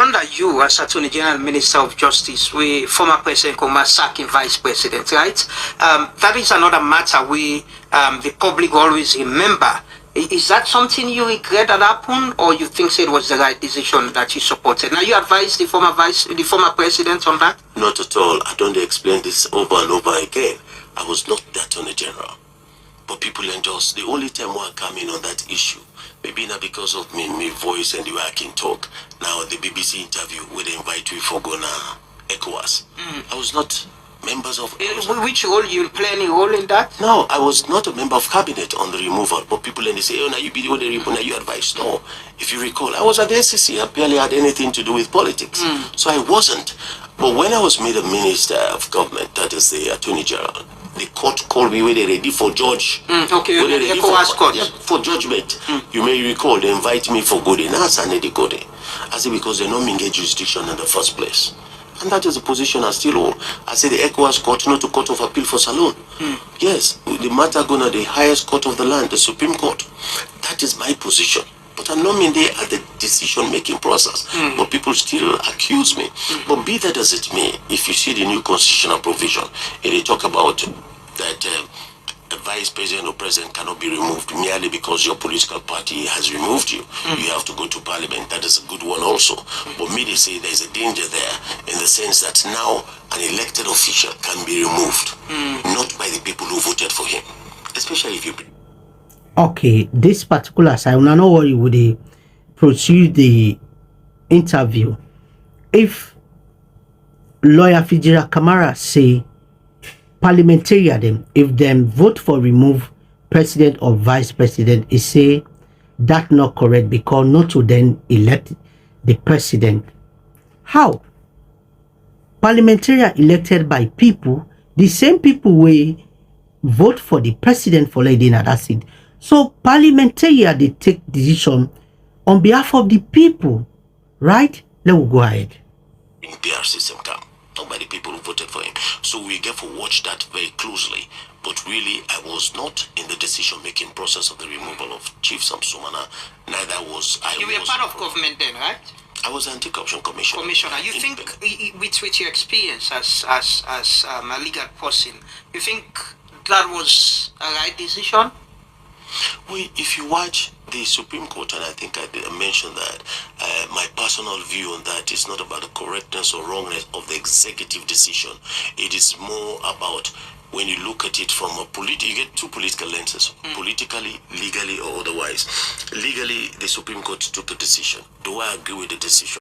under you as Attorney General Minister of Justice, we former President Kuma sacking Vice President, right? That is another matter we the public always remember. Is that something you regret that happened, or you think it was the right decision that you supported? Now, you advised the former president on that? Not at all. I don't explain this over and over again. I was not the Attorney General. But people endorse. The only time one come in on that issue, maybe not because of my voice and the way I can talk. Now, the BBC interview where they invite me for Ghana, ECOWAS. I was not members of... Which role? You play any role in that? No, I was not a member of cabinet on the removal. But people and they say, oh, now you be the one that remove, now you advise. No. If you recall, I was at the SCC. I barely had anything to do with politics. So I wasn't. But when I was made a minister of government, that is the Attorney General, the court called me when they're ready for judge. Okay, the ECOWAS court. Yeah, for judgment. You may recall, they invite me for Gode. Now I need Gode. I say because they don't engage jurisdiction in the first place. And that is the position I still hold. I say the ECOWAS court, not the Court of Appeal for Salon. Yes, the matter going to the highest court of the land, the Supreme Court. That is my position. But I'm not mean there at the decision-making process. But people still accuse me. But be that as it may, if you see the new constitutional provision, and they talk about that the vice president or president cannot be removed merely because your political party has removed you. You have to go to parliament. That is a good one also. But me, they say there's a danger there in the sense that now an elected official can be removed, not by the people who voted for him, especially if you... Okay, this particular side, I don't know what you would proceed the interview. If lawyer Fijira Kamara say parliamentarian, if them vote for remove president or vice president, is say that not correct because not to then elect the president. How? Parliamentarian elected by people, the same people will vote for the president for lady in that seat. So parliamentarian they take decision on behalf of the people, right? Let me go ahead. In PR system come. Not by the people who voted for him. So we get to watch that very closely. But really, I was not in the decision-making process of the removal of Chief Samsumana. Neither was I. You were part of government then, right? I was anti-corruption commissioner. You think, with your experience as a legal person, you think that was a right decision? Well, if you watch the Supreme Court, and I think I mentioned that, my personal view on that is not about the correctness or wrongness of the executive decision. It is more about when you look at it from a you get two political lenses, politically, legally, or otherwise. Legally, the Supreme Court took a decision. Do I agree with the decision?